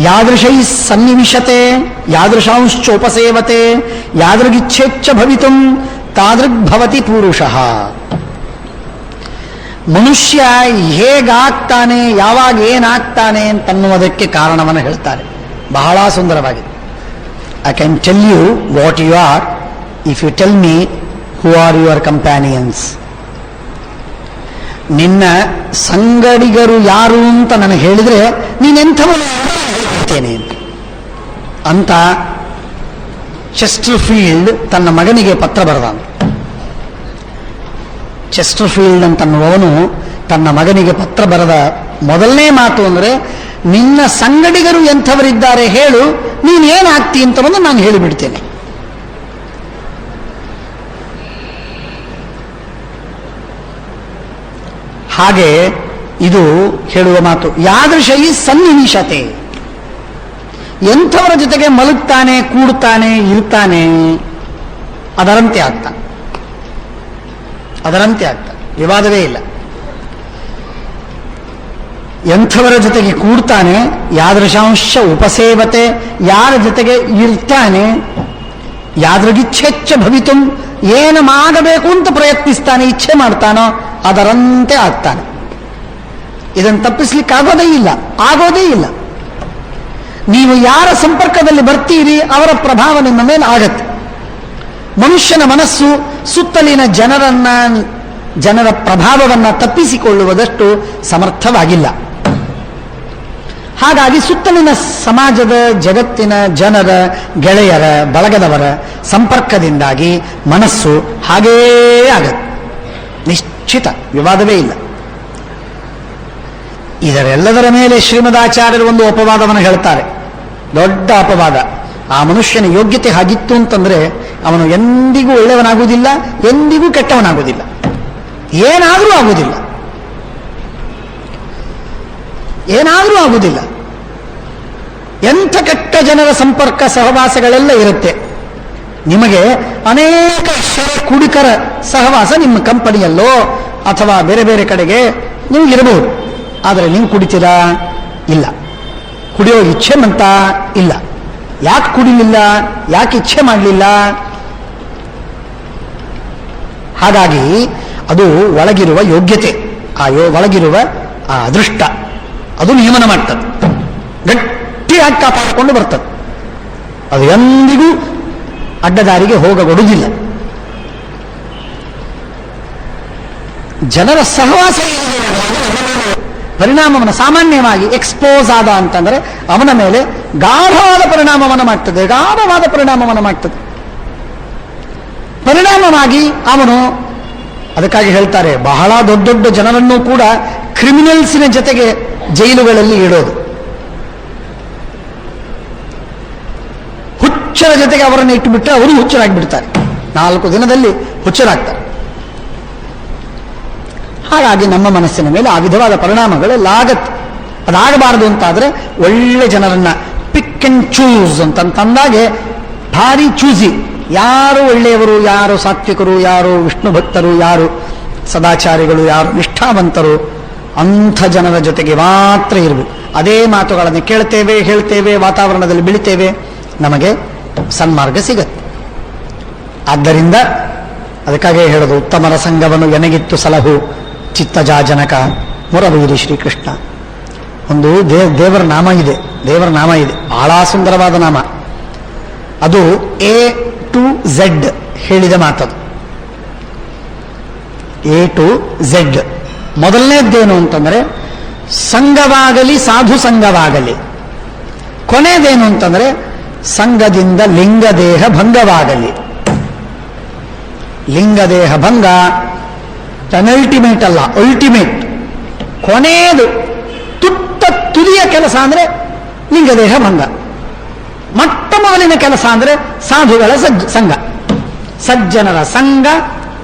ಯಾದೃಶೈ ಸನ್ನಿವಿಶತೆ ಯಾದೃಶಾಂಶ್ಚೋಪಸೇವತೆ ಯಾದೃಗಿಚ್ಛೇಚ್ಛ ಭವಿತುಂ ತಾದೃಗ್ಭವತಿ ಪುರುಷಃ. ಮನುಷ್ಯ ಹೇಗಾಗ್ತಾನೆ, ಯಾವಾಗ ಏನಾಗ್ತಾನೆ ಅಂತನ್ನುವುದಕ್ಕೆ ಕಾರಣವನ್ನು ಹೇಳ್ತಾರೆ. ಬಹಳ ಸುಂದರವಾಗಿದೆ. I can tell you what you are if you tell me who are your companions. ನಿನ್ನ ಸಂಗಡಿಗರು ಯಾರು ಅಂತ ನನಗೆ ಹೇಳಿದರೆ ನೀನೆಂಥವನು ಹೇಳ್ತೇನೆ ಅಂತ ಚೆಸ್ಟರ್ಫೀಲ್ಡ್ ತನ್ನ ಮಗನಿಗೆ ಪತ್ರ ಬರೆದ. ಚೆಸ್ಟರ್ಫೀಲ್ಡ್ ಅಂತನ್ನುವವನು ತನ್ನ ಮಗನಿಗೆ ಪತ್ರ ಬರೆದ ಮೊದಲನೇ ಮಾತು ಅಂದರೆ, ನಿನ್ನ ಸಂಗಡಿಗರು ಎಂಥವರಿದ್ದಾರೆ ಹೇಳು, ನೀನೇನಾಗ್ತಿ ಅಂತ ಬಂದು ನಾನು ಹೇಳಿಬಿಡ್ತೇನೆ. ಹಾಗೆ ಇದು ಹೇಳುವ ಮಾತು. ಯಾದೃಶೈ ಸನ್ನಿವಿಶತೆ, ಎಂಥವರ ಜೊತೆಗೆ ಮಲಗ್ತಾನೆ, ಕೂಡ್ತಾನೆ, ಇರ್ತಾನೆ, ಅದರಂತೆ ಆಗ್ತಾನೆ. ಅದರಂತೆ ಆಗ್ತಾನೆ, ವಿವಾದವೇ ಇಲ್ಲ. ಎಂಥವರ ಜೊತೆಗೆ ಕೂಡ್ತಾನೆ, ಯಾದೃಶಾಂಶ ಉಪಸೇವತೆ, ಯಾರ ಜೊತೆಗೆ ಇರ್ತಾನೆ, ಯಾದೃಗಿಚ್ಛೇಚ್ಛ ಭವಿತುಂ, ಏನು ಮಾಡಬೇಕು ಅಂತ ಪ್ರಯತ್ನಿಸ್ತಾನೆ, ಇಚ್ಛೆ ಮಾಡ್ತಾನೋ ಅದರಂತೆ ಆಗ್ತಾನೆ. ಇದನ್ನು ತಪ್ಪಿಸ್ಲಿಕ್ಕೆ ಆಗೋದೇ ಇಲ್ಲ, ಆಗೋದೇ ಇಲ್ಲ. ನೀವು ಯಾರ ಸಂಪರ್ಕದಲ್ಲಿ ಬರ್ತೀರಿ ಅವರ ಪ್ರಭಾವ ನಿಮ್ಮ ಮೇಲೆ ಆಗತ್ತೆ. ಮನುಷ್ಯನ ಮನಸ್ಸು ಸುತ್ತಲಿನ ಜನರ ಪ್ರಭಾವವನ್ನು ತಪ್ಪಿಸಿಕೊಳ್ಳುವುದಷ್ಟು ಸಮರ್ಥವಾಗಿಲ್ಲ. ಹಾಗಾಗಿ ಸುತ್ತಲಿನ ಸಮಾಜದ, ಜಗತ್ತಿನ ಜನರ, ಗೆಳೆಯರ, ಬಳಗದವರ ಸಂಪರ್ಕದಿಂದಾಗಿ ಮನಸ್ಸು ಹಾಗೇ ಆಗತ್ತೆ, ನಿಶ್ಚಿತ, ವಿವಾದವೇ ಇಲ್ಲ. ಇದರೆಲ್ಲದರ ಮೇಲೆ ಶ್ರೀಮದಾಚಾರ್ಯರು ಒಂದು ಅಪವಾದವನ್ನು ಹೇಳ್ತಾರೆ, ದೊಡ್ಡ ಅಪವಾದ. ಆ ಮನುಷ್ಯನ ಯೋಗ್ಯತೆ ಹಾಗಿತ್ತು ಅಂತಂದ್ರೆ ಅವನು ಎಂದಿಗೂ ಒಳ್ಳೆಯವನಾಗುವುದಿಲ್ಲ, ಎಂದಿಗೂ ಕೆಟ್ಟವನಾಗುವುದಿಲ್ಲ, ಏನಾದರೂ ಆಗುವುದಿಲ್ಲ, ಏನಾದರೂ ಆಗುವುದಿಲ್ಲ. ಎಂಥ ಕೆಟ್ಟ ಜನರ ಸಂಪರ್ಕ ಸಹವಾಸಗಳೆಲ್ಲ ಇರುತ್ತೆ. ನಿಮಗೆ ಅನೇಕ ಕುಡಿಕರ ಸಹವಾಸ ನಿಮ್ಮ ಕಂಪನಿಯಲ್ಲೋ ಅಥವಾ ಬೇರೆ ಬೇರೆ ಕಡೆಗೆ ನಿಮಗಿರಬಹುದು. ಆದರೆ ನೀವು ಕುಡಿತೀರಾ? ಇಲ್ಲ. ಕುಡಿಯೋ ಇಚ್ಛೆ ಅಂತ ಇಲ್ಲ. ಯಾಕೆ ಕುಡಿಲಿಲ್ಲ? ಯಾಕೆ ಇಚ್ಛೆ ಮಾಡಲಿಲ್ಲ? ಹಾಗಾಗಿ ಅದು ಒಳಗಿರುವ ಯೋಗ್ಯತೆ, ಒಳಗಿರುವ ಆ ಅದೃಷ್ಟ, ಅದು ನಿಯಮನ ಮಾಡ್ತದೆ, ಗಟ್ಟಿಯಾಗಿ ಕಾಪಾಡಿಕೊಂಡು ಬರ್ತದೆ. ಅದು ಎಂದಿಗೂ ಅಡ್ಡದಾರಿಗೆ ಹೋಗಗೊಡುವುದಿಲ್ಲ. ಜನರ ಸಹವಾಸ ಪರಿಣಾಮವನ್ನು ಸಾಮಾನ್ಯವಾಗಿ ಎಕ್ಸ್ಪೋಸ್ ಆದ ಅಂತಂದರೆ ಅವನ ಮೇಲೆ ಗಾಢವಾದ ಪರಿಣಾಮವನ್ನು ಮಾಡ್ತದೆ, ಗಾಢವಾದ ಪರಿಣಾಮವನ್ನು ಮಾಡ್ತದೆ. ಪರಿಣಾಮವಾಗಿ ಅವನು, ಅದಕ್ಕಾಗಿ ಹೇಳ್ತಾರೆ, ಬಹಳ ದೊಡ್ಡ ದೊಡ್ಡ ಜನರನ್ನು ಕೂಡ ಕ್ರಿಮಿನಲ್ಸಿನ ಜೊತೆಗೆ ಜೈಲುಗಳಲ್ಲಿ ಇಡೋದು, ಹುಚ್ಚರ ಜೊತೆಗೆ ಅವರನ್ನು ಇಟ್ಟುಬಿಟ್ರೆ ಅವರು ಹುಚ್ಚರಾಗಿಬಿಡ್ತಾರೆ, 4 ದಿನದಲ್ಲಿ ಹುಚ್ಚರಾಗ್ತಾರೆ. ಹಾಗಾಗಿ ನಮ್ಮ ಮನಸ್ಸಿನ ಮೇಲೆ ಆ ವಿಧವಾದ ಪರಿಣಾಮಗಳೆಲ್ಲ ಆಗತ್ತೆ. ಅದಾಗಬಾರದು ಅಂತಾದರೆ ಒಳ್ಳೆ ಜನರನ್ನ ಪಿಕ್ ಅಂಡ್ ಚೂಸ್ ಅಂತಂದಾಗೆ ಭಾರಿ ಚೂಸಿ, ಯಾರು ಒಳ್ಳೆಯವರು, ಯಾರು ಸಾತ್ವಿಕರು, ಯಾರು ವಿಷ್ಣು ಭಕ್ತರು, ಯಾರು ಸದಾಚಾರಿಗಳು, ಯಾರು ನಿಷ್ಠಾವಂತರು, ಅಂಥ ಜನರ ಜೊತೆಗೆ ಮಾತ್ರ ಇರಬೇಕು. ಅದೇ ಮಾತುಗಳನ್ನು ಕೇಳ್ತೇವೆ, ಹೇಳ್ತೇವೆ, ವಾತಾವರಣದಲ್ಲಿ ಬೆಳಿತೇವೆ, ನಮಗೆ ಸನ್ಮಾರ್ಗ ಸಿಗತ್ತೆ. ಆದ್ದರಿಂದ ಅದಕ್ಕಾಗೇ ಹೇಳೋದು, ಉತ್ತಮರ ಸಂಘವನ್ನು ಎನಗಿತ್ತು ಸಲಹು ಚಿತ್ತಜಾಜನಕ ಮುರವೀರಿ ಶ್ರೀಕೃಷ್ಣ. ಒಂದು ದೇವರ ನಾಮ ಇದೆ, ದೇವರ ನಾಮ ಇದೆ, ಬಹಳ ಸುಂದರವಾದ ನಾಮ. ಅದು A to Z ಹೇಳಿದ ಮಾತದು. A to Z. ಮೊದಲನೇದ್ದೇನು ಅಂತಂದರೆ ಸಂಘವಾಗಲಿ, ಸಾಧು ಸಂಘವಾಗಲಿ. ಕೊನೆಯದೇನು ಅಂತಂದರೆ ಸಂಘದಿಂದ ಲಿಂಗದೇಹ ಭಂಗವಾಗಲಿ. ಲಿಂಗದೇಹ ಭಂಗ ಪೆನಲ್ಟಿಮೇಟ್ ಅಲ್ಲ, ಅಲ್ಟಿಮೇಟ್, ಕೊನೆಯದು, ತುದಿಯ ಕೆಲಸ ಅಂದರೆ ಲಿಂಗದೇಹ ಭಂಗ. ಮೊಟ್ಟ ಮೊದಲಿನ ಕೆಲಸ ಅಂದರೆ ಸಾಧುಗಳ ಸಂಘ, ಸಜ್ಜನರ ಸಂಘ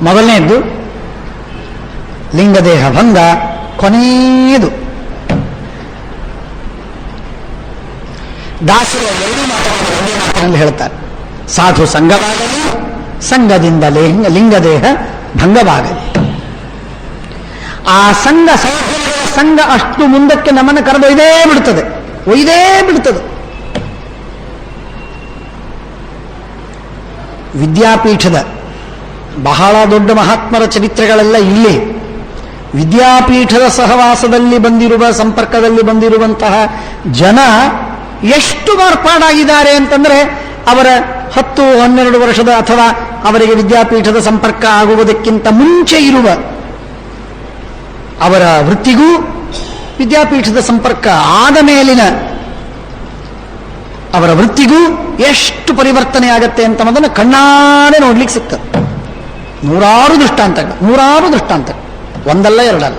ಮೊದಲನೇದ್ದು, ಲಿಂಗದೇಹ ಭಂಗ ಕೊನೆಯದು. ದಾಸರು ಎರಡೂ ಮಾತುಗಳನ್ನು ಹೇಳ್ತಾರೆ, ಸಾಧು ಸಂಘವಾಗಲಿ, ಸಂಘದಿಂದ ಲಿಂಗದೇಹ ಭಂಗವಾಗಲಿ. ಆ ಸಂಘ ಅಷ್ಟು ಮುಂದಕ್ಕೆ ನಮ್ಮನ್ನು ಕರೆದೊಯ್ದೇ ಬಿಡುತ್ತದೆ. ಒಯ್ದೇ ಬಿಡ್ತದೆ. ವಿದ್ಯಾಪೀಠದ ಬಹಳ ದೊಡ್ಡ ಮಹಾತ್ಮರ ಚರಿತ್ರೆಗಳೆಲ್ಲ ಇಲ್ಲಿ. ವಿದ್ಯಾಪೀಠದ ಸಹವಾಸದಲ್ಲಿ ಬಂದಿರುವ, ಸಂಪರ್ಕದಲ್ಲಿ ಬಂದಿರುವಂತಹ ಜನ ಎಷ್ಟು ಮಾರ್ಪಾಡಾಗಿದ್ದಾರೆ ಅಂತಂದ್ರೆ, ಅವರ 10-12 ವರ್ಷದ ಅಥವಾ ಅವರಿಗೆ ವಿದ್ಯಾಪೀಠದ ಸಂಪರ್ಕ ಆಗುವುದಕ್ಕಿಂತ ಮುಂಚೆ ಇರುವ ಅವರ ವೃತ್ತಿಗೂ ವಿದ್ಯಾಪೀಠದ ಸಂಪರ್ಕ ಆದ ಮೇಲಿನ ಅವರ ವೃತ್ತಿಗೂ ಎಷ್ಟು ಪರಿವರ್ತನೆ ಆಗತ್ತೆ ಅಂತ ಅನ್ನೋದನ್ನು ಕಣ್ಣಾರೆ ನೋಡ್ಲಿಕ್ಕೆ ಸಿಗ್ತದೆ. ನೂರಾರು ದೃಷ್ಟಾಂತಗಳು, ಒಂದಲ್ಲ ಎರಡಲ್ಲ.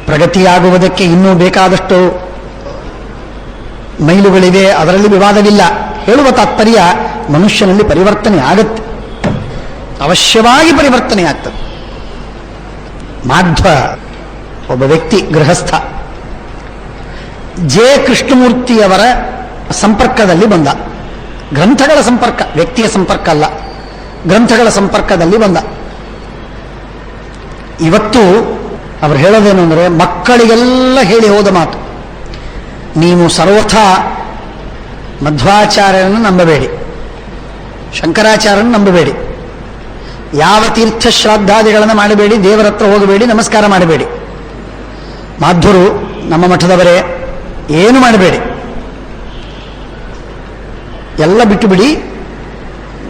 ಪ್ರಗತಿಯಾಗುವುದಕ್ಕೆ ಇನ್ನೂ ಬೇಕಾದಷ್ಟು ಮೈಲುಗಳಿವೆ, ಅದರಲ್ಲಿ ವಿವಾದವಿಲ್ಲ. ಹೇಳುವ ತಾತ್ಪರ್ಯ, ಮನುಷ್ಯನಲ್ಲಿ ಪರಿವರ್ತನೆ ಆಗತ್ತೆ, ಅವಶ್ಯವಾಗಿ ಪರಿವರ್ತನೆ ಆಗ್ತದೆ. ಮಾಧ್ವ ಒಬ್ಬ ವ್ಯಕ್ತಿ, ಗೃಹಸ್ಥ, ಜೆ ಕೃಷ್ಣಮೂರ್ತಿಯವರ ಸಂಪರ್ಕದಲ್ಲಿ ಬಂದ. ಗ್ರಂಥಗಳ ಸಂಪರ್ಕ, ವ್ಯಕ್ತಿಯ ಸಂಪರ್ಕ ಅಲ್ಲ, ಗ್ರಂಥಗಳ ಸಂಪರ್ಕದಲ್ಲಿ ಬಂದ. ಇವತ್ತು ಅವರು ಹೇಳೋದೇನು ಅಂದರೆ, ಮಕ್ಕಳಿಗೆಲ್ಲ ಹೇಳಿ ಹೋದ ಮಾತು, ನೀವು ಸರ್ವಥಾ ಮಧ್ವಾಚಾರ್ಯರನ್ನು ನಂಬಬೇಡಿ, ಶಂಕರಾಚಾರ್ಯರನ್ನು ನಂಬಬೇಡಿ, ಯಾವ ತೀರ್ಥ ಶ್ರಾದ್ದಾದಿಗಳನ್ನು ಮಾಡಬೇಡಿ, ದೇವರ ಹತ್ರ ಹೋಗಬೇಡಿ, ನಮಸ್ಕಾರ ಮಾಡಬೇಡಿ. ಮಾಧ್ವರು ನಮ್ಮ ಮಠದವರೇ, ಏನು ಮಾಡಬೇಡಿ, ಎಲ್ಲ ಬಿಟ್ಟು ಬಿಡಿ.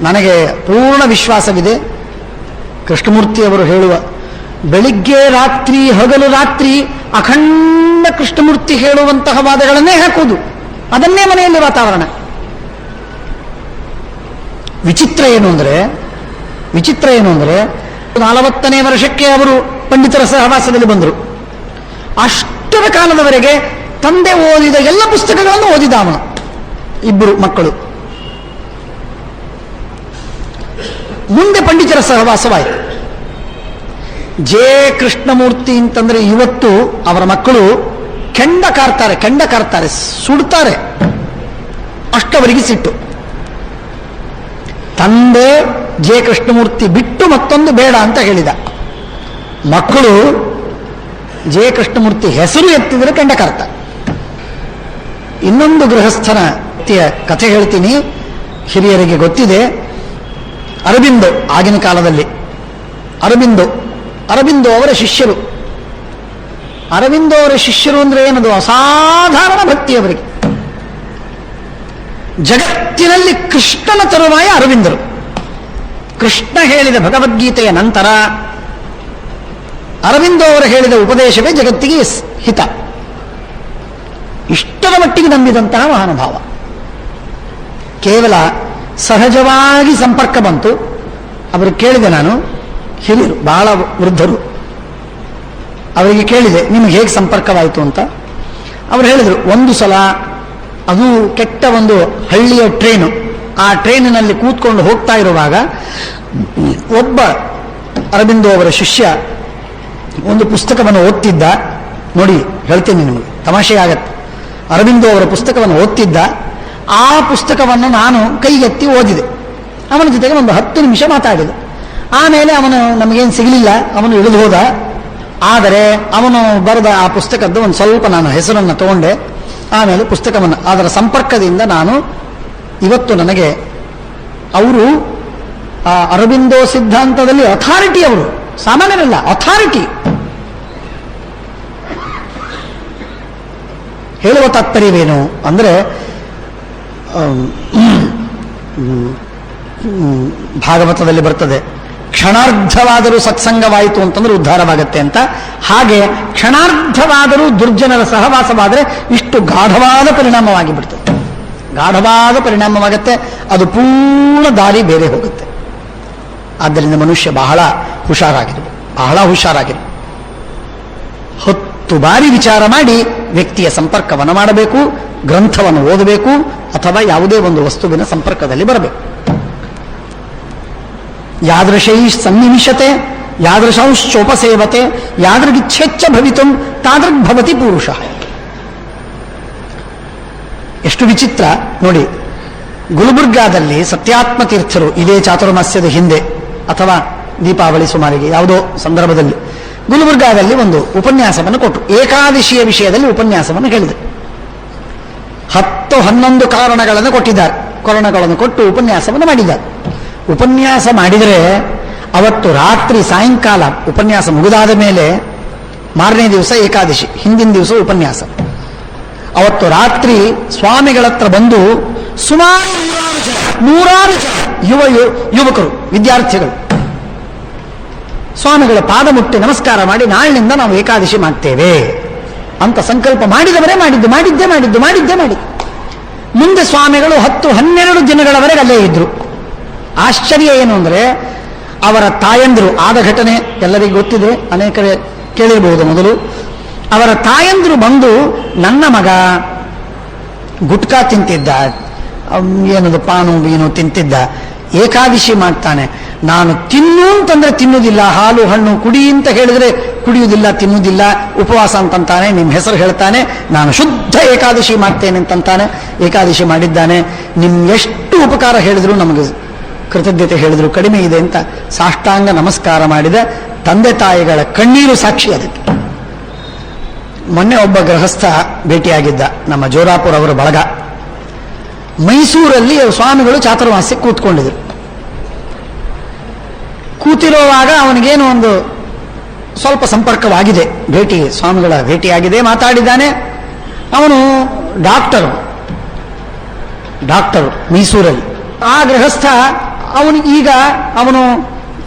ನನಗೆ ಪೂರ್ಣ ವಿಶ್ವಾಸವಿದೆ, ಕೃಷ್ಣಮೂರ್ತಿಯವರು ಹೇಳುವ ಬೆಳಿಗ್ಗೆ ರಾತ್ರಿ ಹಗಲು ರಾತ್ರಿ ಅಖಂಡ ಕೃಷ್ಣಮೂರ್ತಿ ಹೇಳುವಂತಹ ವಾದಗಳನ್ನೇ ಹಾಕುವುದು, ಅದನ್ನೇ ಮನೆಯಲ್ಲಿ ವಾತಾವರಣ. ವಿಚಿತ್ರ ಏನು ಅಂದರೆ 40ನೇ ವರ್ಷಕ್ಕೆ ಅವರು ಪಂಡಿತರ ಸಹವಾಸದಲ್ಲಿ ಬಂದರು. ಅಷ್ಟರ ಕಾಲದವರೆಗೆ ತಂದೆ ಓದಿದ ಎಲ್ಲ ಪುಸ್ತಕಗಳನ್ನು ಓದಿದ ಅವನು. ಇಬ್ಬರು ಮಕ್ಕಳು. ಮುಂದೆ ಪಂಡಿತರ ಸಹವಾಸವಾಯಿತು. ಜೆ ಕೃಷ್ಣಮೂರ್ತಿ ಅಂತಂದ್ರೆ ಇವತ್ತು ಅವರ ಮಕ್ಕಳು ಕೆಂಡ ಕಾರ್ತಾರೆ, ಸುಡ್ತಾರೆ, ಅಷ್ಟವರಿಗೆ ಸಿಟ್ಟು. ತಂದೆ ಜೆ ಕೃಷ್ಣಮೂರ್ತಿ ಬಿಟ್ಟು ಮತ್ತೊಂದು ಬೇಡ ಅಂತ ಹೇಳಿದ. ಮಕ್ಕಳು ಜೆ ಕೃಷ್ಣಮೂರ್ತಿ ಹೆಸರು ಎತ್ತಿದರೆ ಕೆಂಡ ಕಾರ್ತ. ಇನ್ನೊಂದು ಗೃಹಸ್ಥನ ಕಥೆ ಹೇಳ್ತೀನಿ, ಹಿರಿಯರಿಗೆ ಗೊತ್ತಿದೆ. ಅರಬಿಂದೋ, ಆಗಿನ ಕಾಲದಲ್ಲಿ ಅರಬಿಂದೋ ಅವರ ಶಿಷ್ಯರು. ಅರಬಿಂದೋ ಅವರ ಶಿಷ್ಯರು ಅಂದ್ರೆ ಏನದು? ಅಸಾಧಾರಣ ಭಕ್ತಿ ಅವರಿಗೆ. ಜಗತ್ತಿನಲ್ಲಿ ಕೃಷ್ಣನ ತರುವಾಯ ಅರವಿಂದರು. ಕೃಷ್ಣ ಹೇಳಿದ ಭಗವದ್ಗೀತೆಯ ನಂತರ ಅರವಿಂದೋ ಅವರು ಹೇಳಿದ ಉಪದೇಶವೇ ಜಗತ್ತಿಗೆ ಹಿತ. ಇಷ್ಟರ ಮಟ್ಟಿಗೆ ನಂಬಿದಂತಹ ಮಹಾನುಭಾವ. ಕೇವಲ ಸಹಜವಾಗಿ ಸಂಪರ್ಕ ಬಂತು. ಅವರು ಕೇಳಿದೆ, ನಾನು ಹಿರಿಯರು, ಬಹಳ ವೃದ್ಧರು, ಅವರಿಗೆ ಕೇಳಿದೆ, ನಿಮಗೆ ಹೇಗೆ ಸಂಪರ್ಕವಾಯಿತು ಅಂತ. ಅವರು ಹೇಳಿದರು, ಒಂದು ಸಲ ಅದು ಕೆಟ್ಟ ಒಂದು ಹಳ್ಳಿಯ ಟ್ರೈನು, ಆ ಟ್ರೈನಿನಲ್ಲಿ ಕೂತ್ಕೊಂಡು ಹೋಗ್ತಾ ಇರುವಾಗ ಒಬ್ಬ ಅರಬಿಂದೋ ಅವರ ಶಿಷ್ಯ ಒಂದು ಪುಸ್ತಕವನ್ನು ಓದ್ತಿದ್ದ. ನೋಡಿ, ಹೇಳ್ತೀನಿ ನಿಮಗೆ, ತಮಾಷೆ ಆಗತ್ತೆ. ಅರಬಿಂದೋ ಅವರ ಪುಸ್ತಕವನ್ನು ಓದ್ತಿದ್ದ. ಆ ಪುಸ್ತಕವನ್ನು ನಾನು ಕೈಗೆತ್ತಿ ಓದಿದೆ. ಅವನ ಜೊತೆಗೆ ಒಂದು 10 ನಿಮಿಷ ಮಾತಾಡಿದೆ. ಆಮೇಲೆ ಅವನು ನಮಗೇನು ಸಿಗಲಿಲ್ಲ, ಅವನು ಇಳಿದು ಹೋದ. ಆದರೆ ಅವನು ಬರೆದ ಆ ಪುಸ್ತಕದ್ದು ಒಂದು ಸ್ವಲ್ಪ ನಾನು ಹೆಸರನ್ನು ತಗೊಂಡೆ. ಆಮೇಲೆ ಪುಸ್ತಕವನ್ನು, ಅದರ ಸಂಪರ್ಕದಿಂದ ನಾನು ಇವತ್ತು ನನಗೆ ಅವರು ಅರಬಿಂದೋ ಸಿದ್ಧಾಂತದಲ್ಲಿ ಅಥಾರಿಟಿ, ಅವರು ಸಾಮಾನ್ಯರಲ್ಲ, ಅಥಾರಿಟಿ. ಹೇಳುವ ತಾತ್ಪರ್ಯವೇನು ಅಂದರೆ, ಭಾಗವತದಲ್ಲಿ ಬರ್ತದೆ, ಕ್ಷಣಾರ್ಧವಾದರೂ ಸತ್ಸಂಗವಾಯಿತು ಅಂತಂದ್ರೆ ಉದ್ಧಾರವಾಗತ್ತೆ ಅಂತ. ಹಾಗೆ ಕ್ಷಣಾರ್ಧವಾದರೂ ದುರ್ಜನರ ಸಹವಾಸವಾದರೆ ಇಷ್ಟು ಗಾಢವಾದ ಪರಿಣಾಮವಾಗಿ ಬಿಡ್ತದೆ, ಗಾಢವಾದ ಪರಿಣಾಮವಾಗತ್ತೆ. ಅದು ಪೂರ್ಣ ದಾರಿ ಬೇರೆ ಹೋಗುತ್ತೆ. ಆದ್ದರಿಂದ ಮನುಷ್ಯ ಬಹಳ ಹುಷಾರಾಗಿರಬೇಕು. 10 ಬಾರಿ ವಿಚಾರ ಮಾಡಿ ವ್ಯಕ್ತಿಯ ಸಂಪರ್ಕವನ್ನು ಮಾಡಬೇಕು, ಗ್ರಂಥವನ್ನು ಓದಬೇಕು, ಅಥವಾ ಯಾವುದೇ ಒಂದು ವಸ್ತುವಿನ ಸಂಪರ್ಕದಲ್ಲಿ ಬರಬೇಕು. ಯಾದೃಶೈ ಸನ್ನಿವಿಶತೆ ಯಾದೃಶಂಶ್ಚೋಪಸೇವತೆ ಯಾದೃಗಿಚ್ಛೆಚ್ಚ ಭವಿತುಂ ತಾದೃಗ್ಭವತಿ ಪುರುಷ. ಎಷ್ಟು ವಿಚಿತ್ರ ನೋಡಿ. ಗುಲ್ಬರ್ಗಾದಲ್ಲಿ ಸತ್ಯಾತ್ಮ ತೀರ್ಥರು ಇದೇ ಚಾತುರ್ಮಾಸ್ಯದ ಹಿಂದೆ ಅಥವಾ ದೀಪಾವಳಿ ಸುಮಾರಿಗೆ ಯಾವುದೋ ಸಂದರ್ಭದಲ್ಲಿ ಗುಲ್ಬರ್ಗಾದಲ್ಲಿ ಒಂದು ಉಪನ್ಯಾಸವನ್ನು ಕೊಟ್ಟರು. ಏಕಾದಶಿಯ ವಿಷಯದಲ್ಲಿ ಉಪನ್ಯಾಸವನ್ನು ಹೇಳಿದರು. 10-11 ಕಾರಣಗಳನ್ನು ಕೊಟ್ಟಿದ್ದಾರೆ. ಕಾರಣಗಳನ್ನು ಕೊಟ್ಟು ಉಪನ್ಯಾಸವನ್ನು ಮಾಡಿದ್ದಾರೆ. ಉಪನ್ಯಾಸ ಮಾಡಿದರೆ ಅವತ್ತು ರಾತ್ರಿ ಸಾಯಂಕಾಲ ಉಪನ್ಯಾಸ ಮುಗಿದಾದ ಮೇಲೆ ಮಾರನೇ ದಿವಸ ಏಕಾದಶಿ, ಹಿಂದಿನ ದಿವಸ ಉಪನ್ಯಾಸ. ಅವತ್ತು ರಾತ್ರಿ ಸ್ವಾಮಿಗಳ ಹತ್ರ ಬಂದು ಸುಮಾರು 100 ಜನ ಯುವಕರು, ವಿದ್ಯಾರ್ಥಿಗಳು ಸ್ವಾಮಿಗಳ ಪಾದ ಮುಟ್ಟಿ ನಮಸ್ಕಾರ ಮಾಡಿ ನಾಳಿನಿಂದ ನಾವು ಏಕಾದಶಿ ಮಾಡ್ತೇವೆ ಅಂತ ಸಂಕಲ್ಪ ಮಾಡಿದವರೇ ಮಾಡಿದ್ದು. ಮುಂದೆ ಸ್ವಾಮಿಗಳು 10-12 ದಿನಗಳವರೆಗೆ ಅಲ್ಲೇ ಇದ್ರು. ಆಶ್ಚರ್ಯ ಏನು ಅಂದರೆ ಅವರ ತಾಯಂದಿರು, ಆದ ಘಟನೆ ಎಲ್ಲರಿಗೂ ಗೊತ್ತಿದೆ, ಅನೇಕರೇ ಕೇಳಿರಬಹುದು ಮೊದಲು. ಅವರ ತಾಯಂದಿರು ಬಂದು ನನ್ನ ಮಗ ಗುಟ್ಕಾ ತಿಂತಿದ್ದ, ಏನದು ಪಾನು ಬೀನು ತಿಂತಿದ್ದ, ಏಕಾದಶಿ ಮಾಡ್ತಾನೆ, ನಾನು ತಿನ್ನು ಅಂತಂದ್ರೆ ತಿನ್ನುವುದಿಲ್ಲ, ಹಾಲು ಹಣ್ಣು ಕುಡಿ ಅಂತ ಹೇಳಿದ್ರೆ ಕುಡಿಯುವುದಿಲ್ಲ, ತಿನ್ನುವುದಿಲ್ಲ, ಉಪವಾಸ ಅಂತಂತಾನೆ, ನಿಮ್ಮ ಹೆಸರು ಹೇಳ್ತಾನೆ, ನಾನು ಶುದ್ಧ ಏಕಾದಶಿ ಮಾಡ್ತೇನೆ ಅಂತಂತಾನೆ. ಏಕಾದಶಿ ಮಾಡಿದ್ದಾನೆ, ಎಷ್ಟು ಉಪಕಾರ ಹೇಳಿದ್ರು ನಮಗೆ ಕೃತಜ್ಞತೆ ಹೇಳಿದ್ರು ಕಡಿಮೆ ಇದೆ ಅಂತ ಸಾಷ್ಟಾಂಗ ನಮಸ್ಕಾರ ಮಾಡಿದ ತಂದೆ ತಾಯಿಗಳ ಕಣ್ಣೀರು ಸಾಕ್ಷಿ ಅದಕ್ಕೆ. ಮೊನ್ನೆ ಒಬ್ಬ ಗೃಹಸ್ಥ ಭೇಟಿಯಾಗಿದ್ದ, ನಮ್ಮ ಜೋರಾಪುರ ಅವರ ಬಳಗ. ಮೈಸೂರಲ್ಲಿ ಸ್ವಾಮಿಗಳು ಚಾತುರ್ಮಾಸ್ಯಕ್ಕೆ ಕೂತ್ಕೊಂಡಿದ್ರು. ಕೂತಿರುವಾಗ ಅವನಿಗೇನು ಒಂದು ಸ್ವಲ್ಪ ಸಂಪರ್ಕವಾಗಿದೆ, ಸ್ವಾಮಿಗಳ ಭೇಟಿಯಾಗಿದೆ, ಮಾತಾಡಿದ್ದಾನೆ. ಅವನು ಡಾಕ್ಟರು ಮೈಸೂರಲ್ಲಿ. ಆ ಗೃಹಸ್ಥ ಅವನು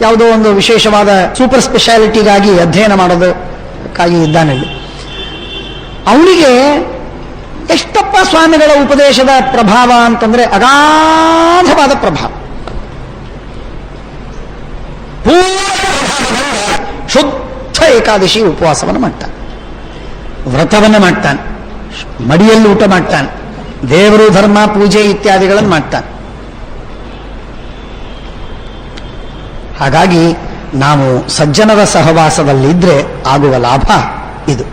ಯಾವುದೋ ಒಂದು ವಿಶೇಷವಾದ ಸೂಪರ್ ಸ್ಪೆಷಾಲಿಟಿಗಾಗಿ ಅಧ್ಯಯನ ಮಾಡೋದಕ್ಕಾಗಿ ಇದ್ದಾನಲ್ಲಿ. ಅವನಿಗೆ ಎಷ್ಟಪ್ಪ ಸ್ವಾಮಿಗಳ ಉಪದೇಶದ ಪ್ರಭಾವ ಅಂತಂದ್ರೆ ಅಗಾಧವಾದ ಪ್ರಭಾವ. ಶುದ್ಧ ಏಕಾದಶಿ ಉಪವಾಸವನ್ನು ಮಾಡ್ತಾನೆ, ವ್ರತವನ್ನು ಮಾಡ್ತಾನೆ, ಮಡಿಯಲ್ಲಿ ಊಟ ಮಾಡ್ತಾನೆ, ದೇವರು ಧರ್ಮ ಪೂಜೆ ಇತ್ಯಾದಿಗಳನ್ನು ಮಾಡ್ತಾನೆ. ಹಾಗಾಗಿ ನಾವು ಸಜ್ಜನರ ಸಹವಾಸದಲ್ಲಿದ್ದರೆ ಆಗುವ ಲಾಭ ಇದು.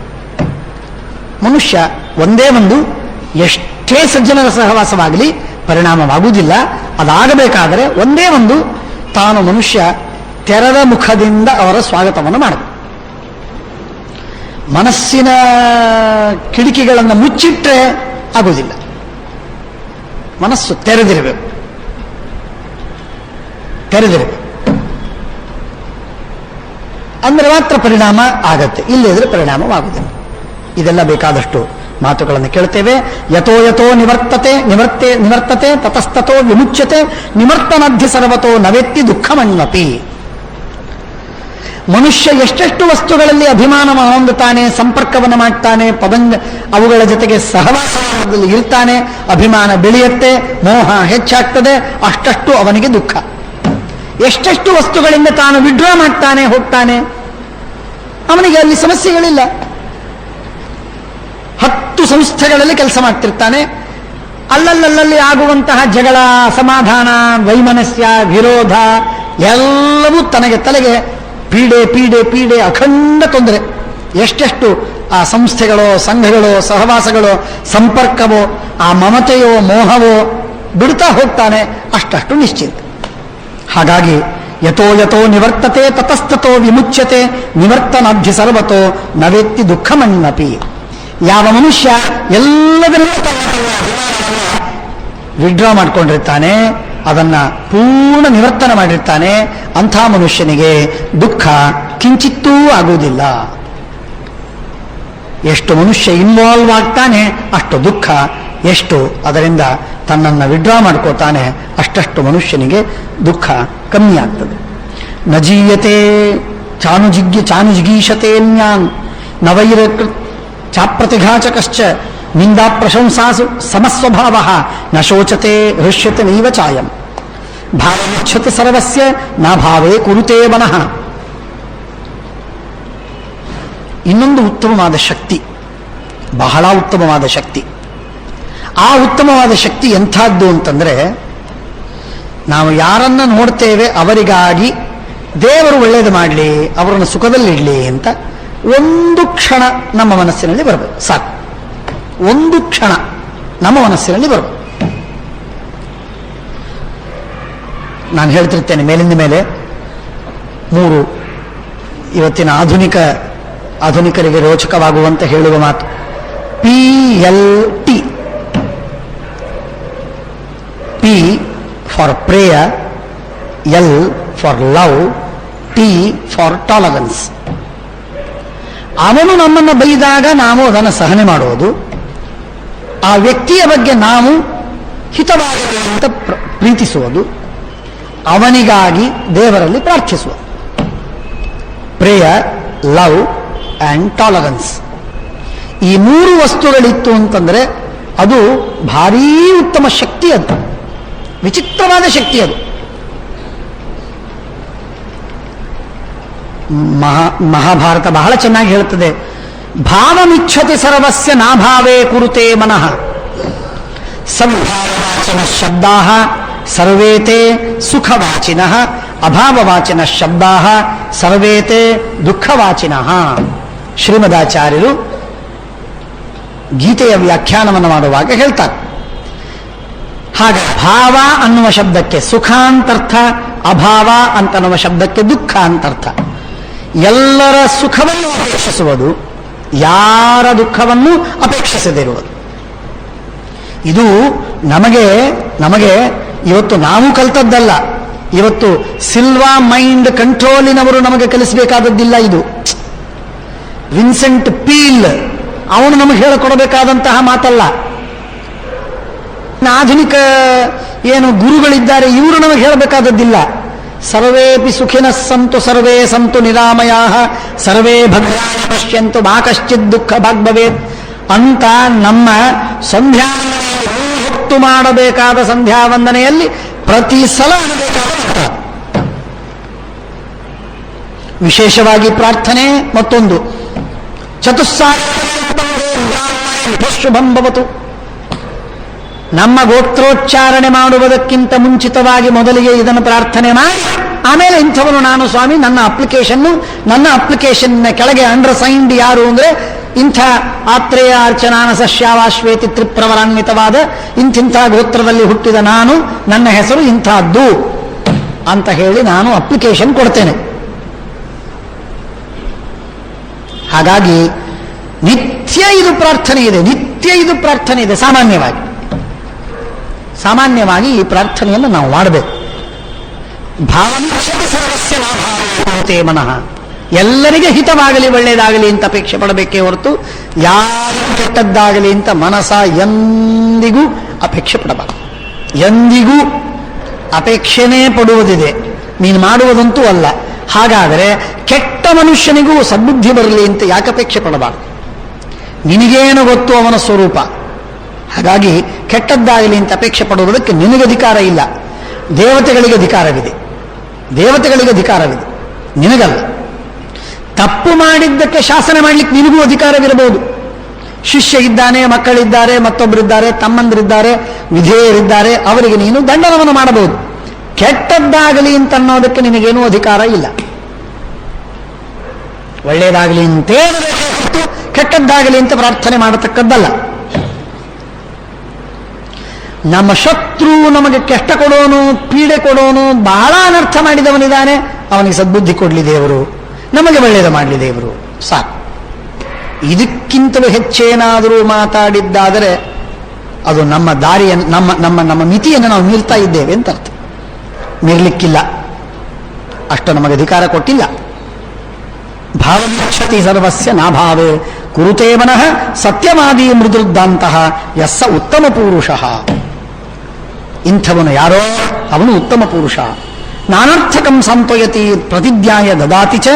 ಮನುಷ್ಯ ಒಂದೇ ಒಂದು, ಎಷ್ಟೇ ಸಜ್ಜನರ ಸಹವಾಸವಾಗಲಿ ಪರಿಣಾಮವಾಗುವುದಿಲ್ಲ. ಅದಾಗಬೇಕಾದರೆ ಒಂದೇ ಒಂದು, ತಾನು ಮನುಷ್ಯ ತೆರೆದ ಮುಖದಿಂದ ಅವರ ಸ್ವಾಗತವನ್ನು ಮಾಡಬೇಕು. ಮನಸ್ಸಿನ ಕಿಟಕಿಗಳನ್ನು ಮುಚ್ಚಿಟ್ರೆ ಆಗುವುದಿಲ್ಲ. ಮನಸ್ಸು ತೆರೆದಿರಬೇಕು. ಅಂದ್ರೆ ಮಾತ್ರ ಪರಿಣಾಮ ಆಗತ್ತೆ, ಇಲ್ಲದಿದ್ರೆ ಪರಿಣಾಮವಾಗುವುದಿಲ್ಲ. ಇದೆಲ್ಲ ಬೇಕಾದಷ್ಟು ಮಾತುಗಳನ್ನು ಕೇಳ್ತೇವೆ. ಯಥೋ ನಿವರ್ತತೆ ತತಸ್ತೋ ವಿಮುಚ್ಯತೆ ನಿವರ್ತನಧ್ಯ ಸರ್ವತೋ ನವೆತ್ತಿ ದುಃಖಮಣ್ಣಪಿ. ಮನುಷ್ಯ ಎಷ್ಟೆಷ್ಟು ವಸ್ತುಗಳಲ್ಲಿ ಅಭಿಮಾನ ಹೊಂದುತ್ತಾನೆ, ಸಂಪರ್ಕವನ್ನು ಮಾಡ್ತಾನೆ, ಅವುಗಳ ಜೊತೆಗೆ ಸಹವಾಸದಲ್ಲಿ ಇರ್ತಾನೆ, ಅಭಿಮಾನ ಬೆಳೆಯುತ್ತೆ, ಮೋಹ ಹೆಚ್ಚಾಗ್ತದೆ, ಅಷ್ಟಷ್ಟು ಅವನಿಗೆ ದುಃಖ. ಎಷ್ಟೆಷ್ಟು ವಸ್ತುಗಳಿಂದ ತಾನು ವಿಡ್ರಾ ಮಾಡ್ತಾನೆ, ಹೋಗ್ತಾನೆ, ಅವನಿಗೆ ಅಲ್ಲಿ ಸಮಸ್ಯೆಗಳಿಲ್ಲ. 10 ಸಂಸ್ಥೆಗಳಲ್ಲಿ ಕೆಲಸ ಮಾಡ್ತಿರ್ತಾನೆ, ಅಲ್ಲಲ್ಲಿ ಆಗುವಂತಹ ಜಗಳ, ಅಸಮಾಧಾನ, ವೈಮನಸ್ಯ, ವಿರೋಧ ಎಲ್ಲವೂ ತಲೆಗೆ ಪೀಡೆ ಅಖಂಡ ತೊಂದರೆ. ಎಷ್ಟೆಷ್ಟು ಆ ಸಂಸ್ಥೆಗಳೋ, ಸಂಘಗಳೋ, ಸಹವಾಸಗಳೋ, ಸಂಪರ್ಕವೋ, ಆ ಮಮತೆಯೋ, ಮೋಹವೋ ಬಿಡ್ತಾ ಹೋಗ್ತಾನೆ, ಅಷ್ಟಷ್ಟು ನಿಶ್ಚಿಂತ. ಹಾಗಾಗಿ ಯಥೋ ನಿವರ್ತತೆ ತತಸ್ತೋ ವಿಮುಚ್ಯತೆ ನಿವರ್ತನಾಧ್ಯ ಸರ್ವತೋ ನವೆತ್ತಿ ದುಃಖಮನ್ನಪಿ. ಯಾವ ಮನುಷ್ಯ ಎಲ್ಲದನ್ನೂ ವಿಡ್ರಾ ಮಾಡ್ಕೊಂಡಿರ್ತಾನೆ, ಅದನ್ನ ಪೂರ್ಣ ನಿವರ್ತನ ಮಾಡಿರ್ತಾನೆ, ಅಂಥ ಮನುಷ್ಯನಿಗೆ ದುಃಖ ಕಿಂಚಿತ್ತೂ ಆಗುವುದಿಲ್ಲ. ಎಷ್ಟು ಮನುಷ್ಯ ಇನ್ವಾಲ್ವ್ ಆಗ್ತಾನೆ ಅಷ್ಟು ದುಃಖ, ಎಷ್ಟು ಅದರಿಂದ ತನ್ನನ್ನು ವಿಡ್ರಾ ಮಾಡ್ಕೋತಾನೆ ಅಷ್ಟಷ್ಟು ಮನುಷ್ಯನಿಗೆ ದುಃಖ ಕಮ್ಮಿ ಆಗ್ತದೆ. ನಜೀಯತೆ ಚಾನುಜಿಗೀಷತೆ ನ್ಯಾನ್ ನವೈರ ಚಾಪ್ರತಿಘಾಚಕಶ್ಚ ನಿಂದಾ ಪ್ರಶಂಸಾಸು ಸಮಸ್ವಭಾವ ನ ಶೋಚತೆ ಹೃಷ್ಯತೆ ನೈವ ಚಾಯಂ ಭಾವಮುಚ್ಛತೆ ಸರ್ವಸ್ಯ ನ ಭಾವೇ ಕುರುತೇ ವನಃ. ಇನ್ನೊಂದು ಉತ್ತಮವಾದ ಶಕ್ತಿ, ಬಹಳ ಉತ್ತಮವಾದ ಶಕ್ತಿ. ಆ ಉತ್ತಮವಾದ ಶಕ್ತಿ ಎಂಥದ್ದು ಅಂತಂದ್ರೆ, ನಾವು ಯಾರನ್ನ ನೋಡ್ತೇವೆ ಅವರಿಗಾಗಿ ದೇವರು ಒಳ್ಳೇದು ಮಾಡಲಿ, ಅವರನ್ನು ಸುಖದಲ್ಲಿಡಲಿ ಅಂತ ಒಂದು ಕ್ಷಣ ನಮ್ಮ ಮನಸ್ಸಿನಲ್ಲಿ ಬರಬೇಕು. ಸಾಕು, ಒಂದು ಕ್ಷಣ ನಮ್ಮ ಮನಸ್ಸಿನಲ್ಲಿ ಬರಬೇಕು. ನಾನು ಹೇಳ್ತಿರ್ತೇನೆ, ಮೇಲಿಂದ ಮೇಲೆ 3 ಇವತ್ತಿನ ಆಧುನಿಕರಿಗೆ ರೋಚಕವಾಗುವಂತೆ ಹೇಳುವ ಮಾತು. PLT, P for prayer, L for love, T for tolerance. ಅವನು ನಮ್ಮನ್ನು ಬೈದಾಗ ನಾವು ಅದನ್ನು ಸಹನೆ ಮಾಡುವುದು, ಆ ವ್ಯಕ್ತಿಯ ಬಗ್ಗೆ ನಾವು ಹಿತವಾಗಲಿ ಅಂತ ಪ್ರೀತಿಸುವುದು, ಅವನಿಗಾಗಿ ದೇವರಲ್ಲಿ ಪ್ರಾರ್ಥಿಸುವುದು. Prayer, love and tolerance. ಈ 3 ವಸ್ತುಗಳಿತ್ತು ಅಂತಂದರೆ ಅದು ಭಾರೀ ಉತ್ತಮ ಶಕ್ತಿ, ಅದು ವಿಚಿತ್ರವಾದ ಶಕ್ತಿ. ಅದು ಮಹಾಭಾರತ ಬಹಳ ಚೆನ್ನಾಗಿ ಹೇಳ್ತದೆ. ಭಾವಮಿಚ್ಛತಿ ಸರ್ವಸ್ಯ ನಾಭಾವೇ ಕುರುತೆ ಮನಃ, ಸದ್ಭಾವವಾಚಿನ ಶಬ್ದಾ ಸರ್ವೇತೆ ಸುಖವಾಚಿನಃ, ಅಭಾವವಾಚಿನ ಶಬ್ದಾ ಸರ್ವೇತೆ ದುಃಖವಾಚಿನಃ. ಶ್ರೀಮದಾಚಾರ್ಯರು ಗೀತೆಯ ವ್ಯಾಖ್ಯಾನವನ್ನು ಮಾಡುವಾಗ ಹೇಳ್ತಾರೆ. ಹಾಗೆ ಭಾವ ಅನ್ನುವ ಶಬ್ದಕ್ಕೆ ಸುಖ ಅಂತರ್ಥ, ಅಭಾವ ಅಂತನ್ನುವ ಶಬ್ದಕ್ಕೆ ದುಃಖ ಅಂತರ್ಥ. ಎಲ್ಲರ ಸುಖವನ್ನು ಅಪೇಕ್ಷಿಸುವುದು, ಯಾರ ದುಃಖವನ್ನು ಅಪೇಕ್ಷಿಸದಿರುವುದು. ಇದು ನಮಗೆ ಇವತ್ತು ನಾವು ಕಲ್ತದ್ದಲ್ಲ. ಇವತ್ತು ಸಿಲ್ವಾ ಮೈಂಡ್ ಕಂಟ್ರೋಲಿನವರು ನಮಗೆ ಕಲಿಸಬೇಕಾದದ್ದಿಲ್ಲ. ಇದು ವಿನ್ಸೆಂಟ್ ಪೀಲ್ ಅವನು ನಮಗೆ ಹೇಳಿಕೊಡಬೇಕಾದಂತಹ ಮಾತಲ್ಲ. ಆಧುನಿಕ ಏನು ಗುರುಗಳಿದ್ದಾರೆ ಇವರು ನಮಗೆ ಹೇಳಬೇಕಾದದ್ದಿಲ್ಲ. ಸರ್ವೇಪಿ ಸುಖಿನಃ ಸಂತು ಸರ್ವೇ ಸಂತು ನಿರಾಮಯಾಃ ಸರ್ವೇ ಭದ್ರಾಣಿ ಪಶ್ಯಂತು ಮಾ ಕಶ್ಚಿತ್ ದುಃಖ ಭಾಗ್ ಭವೇತ್ ಅಂತ ನಮ್ಮ ಸಂಧ್ಯಾ ಹೊತ್ತು ಮಾಡಬೇಕಾದ ಸಂಧ್ಯಾ ವಂದನೆಯಲ್ಲಿ ಪ್ರತಿ ಸಲ ಅನ್ನಬೇಕಾದ ವಿಶೇಷವಾಗಿ ಪ್ರಾರ್ಥನೆ. ಮತ್ತೊಂದು ಶುಭಂ ಭವತು. ನಮ್ಮ ಗೋತ್ರೋಚ್ಚಾರಣೆ ಮಾಡುವುದಕ್ಕಿಂತ ಮುಂಚಿತವಾಗಿ ಮೊದಲಿಗೆ ಇದನ್ನು ಪ್ರಾರ್ಥನೆ ಮಾಡಿ ಆಮೇಲೆ ಇಂಥವನು ನಾನು ಸ್ವಾಮಿ, ನನ್ನ ಅಪ್ಲಿಕೇಶನ್ ಕೆಳಗೆ ಅಂಡರ್ಸೈನ್ಡ್ ಯಾರು ಅಂದ್ರೆ ಇಂಥ ಆತ್ರೇಯ ಅರ್ಚನಾನ ಸಶ್ಯಾವಾಶ್ವೇತಿ ತ್ರಿಪ್ರವರಾನ್ವಿತವಾದ ಇಂಥ ಗೋತ್ರದಲ್ಲಿ ಹುಟ್ಟಿದ ನಾನು, ನನ್ನ ಹೆಸರು ಇಂಥದ್ದು ಅಂತ ಹೇಳಿ ನಾನು ಅಪ್ಲಿಕೇಶನ್ ಕೊಡ್ತೇನೆ. ಹಾಗಾಗಿ ನಿತ್ಯ ಇದು ಪ್ರಾರ್ಥನೆ ಇದೆ. ಸಾಮಾನ್ಯವಾಗಿ ಈ ಪ್ರಾರ್ಥನೆಯನ್ನು ನಾವು ಮಾಡಬೇಕು. ಭಾವನೆ ಮನಃ, ಎಲ್ಲರಿಗೆ ಹಿತವಾಗಲಿ ಒಳ್ಳೆಯದಾಗಲಿ ಅಂತ ಅಪೇಕ್ಷೆ ಪಡಬೇಕೇ ಹೊರತು ಯಾರು ಕೆಟ್ಟದ್ದಾಗಲಿ ಅಂತ ಮನಸ ಎಂದಿಗೂ ಅಪೇಕ್ಷೆ ಪಡಬಾರದು. ಎಂದಿಗೂ ಅಪೇಕ್ಷೆನೇ ಪಡುವುದಿದೆ, ನೀನು ಮಾಡುವುದಂತೂ ಅಲ್ಲ. ಹಾಗಾದರೆ ಕೆಟ್ಟ ಮನುಷ್ಯನಿಗೂ ಸದ್ಬುದ್ಧಿ ಬರಲಿ ಅಂತ ಯಾಕೆ ಅಪೇಕ್ಷೆ ಪಡಬಾರದು? ನಿನಗೇನು ಗೊತ್ತು ಅವನ ಸ್ವರೂಪ. ಹಾಗಾಗಿ ಕೆಟ್ಟದ್ದಾಗಲಿ ಅಂತ ಅಪೇಕ್ಷೆ ಪಡುವುದಕ್ಕೆ ನಿನಗೆ ಅಧಿಕಾರ ಇಲ್ಲ, ದೇವತೆಗಳಿಗೆ ಅಧಿಕಾರವಿದೆ, ನಿನಗಲ್ಲ. ತಪ್ಪು ಮಾಡಿದ್ದಕ್ಕೆ ಶಾಸನ ಮಾಡಲಿಕ್ಕೆ ನಿನಗೂ ಅಧಿಕಾರವಿರಬಹುದು. ಶಿಷ್ಯ ಇದ್ದಾನೆ, ಮಕ್ಕಳಿದ್ದಾರೆ, ಮತ್ತೊಬ್ಬರಿದ್ದಾರೆ, ತಮ್ಮಂದಿರಿದ್ದಾರೆ, ವಿಧೇಯರಿದ್ದಾರೆ, ಅವರಿಗೆ ನೀನು ದಂಡನವನ್ನು ಮಾಡಬಹುದು. ಕೆಟ್ಟದ್ದಾಗಲಿ ಅಂತ ಅನ್ನೋದಕ್ಕೆ ನಿನಗೇನೂ ಅಧಿಕಾರ ಇಲ್ಲ. ಒಳ್ಳೆಯದಾಗಲಿ ಅಂತೇ ಹೊರತು ಕೆಟ್ಟದ್ದಾಗಲಿ ಅಂತ ಪ್ರಾರ್ಥನೆ ಮಾಡತಕ್ಕದ್ದಲ್ಲ. ನಮ್ಮ ಶತ್ರು ನಮಗೆ ಕಷ್ಟ ಕೊಡೋನು, ಪೀಡೆ ಕೊಡೋನು, ಬಹಳ ಅನರ್ಥ ಮಾಡಿದವನಿದ್ದಾನೆ, ಅವನಿಗೆ ಸದ್ಬುದ್ಧಿ ಕೊಡಲಿ ದೇವರು, ನಮಗೆ ಒಳ್ಳೆಯದು ಮಾಡಲಿ ದೇವರು, ಸಾಕು. ಇದಕ್ಕಿಂತಲೂ ಹೆಚ್ಚೇನಾದರೂ ಮಾತಾಡಿದ್ದಾದರೆ ಅದು ನಮ್ಮ ದಾರಿಯನ್ನು, ನಮ್ಮ ಮಿತಿಯನ್ನು ನಾವು ಮೀರ್ತಾ ಇದ್ದೇವೆ ಅಂತ ಅರ್ಥ. ಮೀರ್ಲಿಕ್ಕಿಲ್ಲ, ಅಷ್ಟು ನಮಗೆ ಅಧಿಕಾರ ಕೊಟ್ಟಿಲ್ಲ. ಭಾವಮಿಚ್ಛತಿ ಸರ್ವಸ್ಯ ನಾಭಾವೇ ಕುರುತೆ ಮನಃ ಸತ್ಯವಾದಿ ಮೃದುರ್ದಂತಹ ಯಸ್ಸ ಉತ್ತಮ ಪುರುಷಃ. ಇಂಥವನು ಯಾರೋ ಅವನು ಉತ್ತಮ ಪುರುಷ. ನಾನರ್ಥಕಂ ಸಂತಯತಿ ಪ್ರತಿಜ್ಞಾಯ ದದಾತಿ ಚ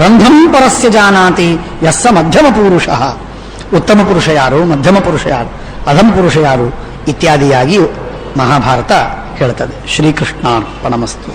ರಂಧ್ರಂ ಪರಸ್ಯ ಜಾನಾತಿ ಯಸ್ಸ ಮಧ್ಯಮ ಪುರುಷಃ. ಉತ್ತಮ ಪುರುಷ ಯಾರು, ಮಧ್ಯಮ ಪುರುಷ ಯಾರು, ಅಧಮ ಪುರುಷ ಯಾರು ಇತ್ಯಾದಿಯಾಗಿ ಮಹಾಭಾರತ ಹೇಳ್ತದೆ. ಶ್ರೀಕೃಷ್ಣಾರ್ಪಣಮಸ್ತು.